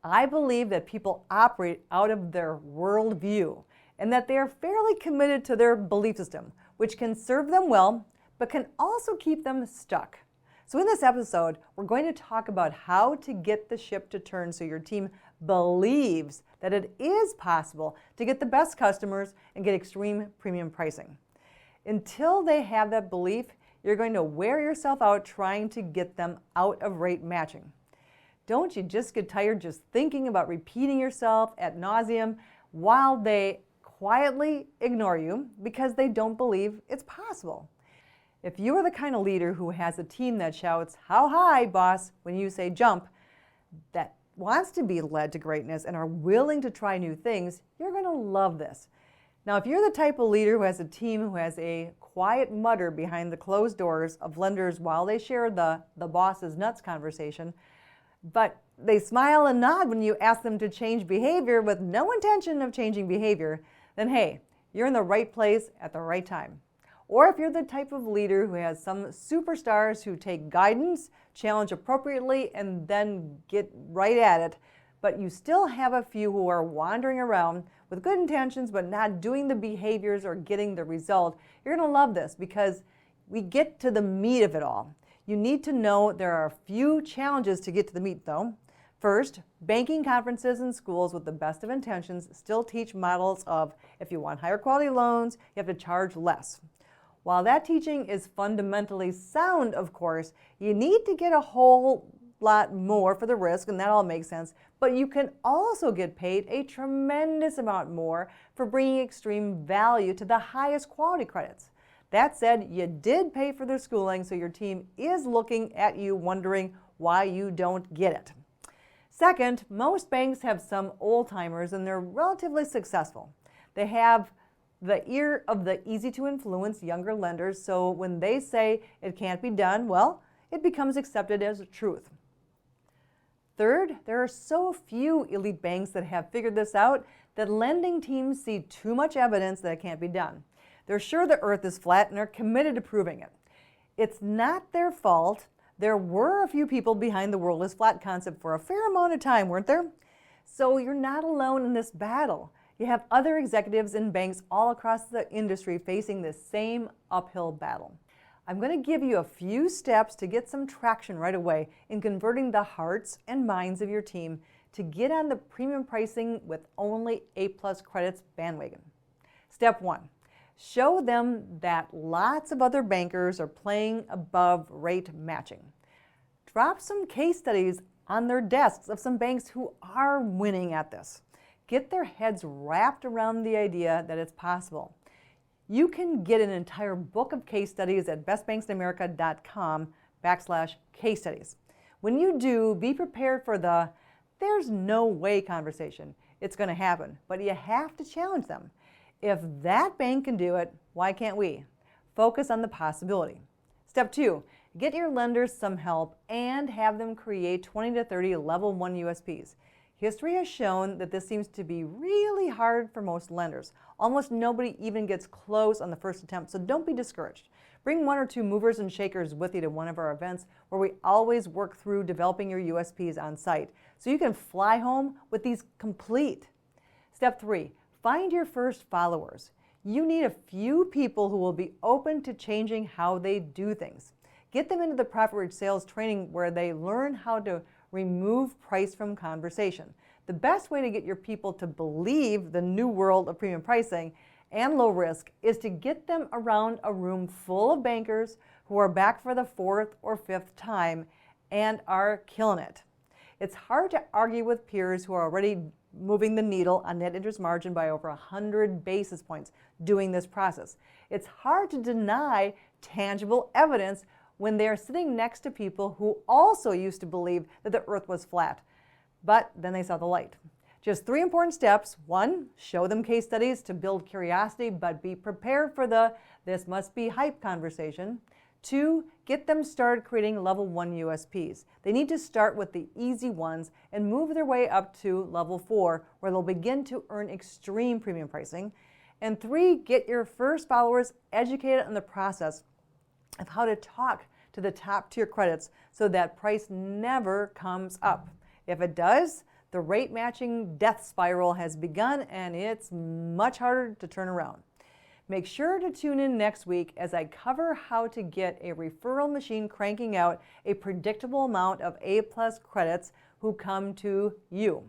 I believe that people operate out of their worldview and that they are fairly committed to their belief system, which can serve them well, but can also keep them stuck. So in this episode, we're going to talk about how to get the ship to turn so your team believes that it is possible to get the best customers and get extreme premium pricing. Until they have that belief, you're going to wear yourself out trying to get them out of rate matching. Don't you just get tired just thinking about repeating yourself ad nauseum while they quietly ignore you because they don't believe it's possible? If you are the kind of leader who has a team that shouts, "How high, boss?" when you say jump, that wants to be led to greatness and are willing to try new things, you're going to love this. Now, if you're the type of leader who has a team who has a quiet mutter behind the closed doors of lenders while they share the boss's nuts conversation, but they smile and nod when you ask them to change behavior with no intention of changing behavior, then hey, you're in the right place at the right time. Or if you're the type of leader who has some superstars who take guidance, challenge appropriately, and then get right at it, but you still have a few who are wandering around with good intentions but not doing the behaviors or getting the result, you're going to love this because we get to the meat of it all. You need to know there are a few challenges to get to the meat though. First, banking conferences and schools with the best of intentions still teach models of if you want higher quality loans, you have to charge less. While that teaching is fundamentally sound, of course, you need to get a whole lot more for the risk, and that all makes sense, but you can also get paid a tremendous amount more for bringing extreme value to the highest quality credits. That said, you did pay for their schooling, so your team is looking at you wondering why you don't get it. Second, most banks have some old-timers and they're relatively successful. They have the ear of the easy-to-influence younger lenders, so when they say it can't be done, well, it becomes accepted as truth. Third, there are so few elite banks that have figured this out that lending teams see too much evidence that it can't be done. They're sure the earth is flat and are committed to proving it. It's not their fault. There were a few people behind the world is flat concept for a fair amount of time, weren't there? So you're not alone in this battle. You have other executives in banks all across the industry facing this same uphill battle. I'm going to give you a few steps to get some traction right away in converting the hearts and minds of your team to get on the premium pricing with only A+ credits bandwagon. Step 1. Show them that lots of other bankers are playing above rate matching. Drop some case studies on their desks of some banks who are winning at this. Get their heads wrapped around the idea that it's possible. You can get an entire book of case studies at bestbanksinamerica.com/case studies. When you do, be prepared for the "there's no way" conversation. It's going to happen, but you have to challenge them. If that bank can do it, why can't we? Focus on the possibility. Step 2, get your lenders some help and have them create 20 to 30 level 1 USPs. History has shown that this seems to be really hard for most lenders. Almost nobody even gets close on the first attempt, so don't be discouraged. Bring 1 or 2 movers and shakers with you to one of our events where we always work through developing your USPs on site so you can fly home with these complete. Step 3, find your first followers. You need a few people who will be open to changing how they do things. Get them into the Profit Rich Sales training where they learn how to remove price from conversation. The best way to get your people to believe the new world of premium pricing and low risk is to get them around a room full of bankers who are back for the 4th or 5th time and are killing it. It's hard to argue with peers who are already moving the needle on net interest margin by over 100 basis points doing this process. It's hard to deny tangible evidence when they're sitting next to people who also used to believe that the earth was flat, but then they saw the light. Just 3 important steps. 1, show them case studies to build curiosity, but be prepared for the "this must be hype" conversation. 2, get them started creating level 1 USPs. They need to start with the easy ones and move their way up to level 4, where they'll begin to earn extreme premium pricing. And 3, get your first followers educated on the process of how to talk to the top tier credits so that price never comes up. If it does, The rate matching death spiral has begun, and it's much harder to turn around. Make sure to tune in next week as I cover how to get a referral machine cranking out a predictable amount of A+ credits who come to you.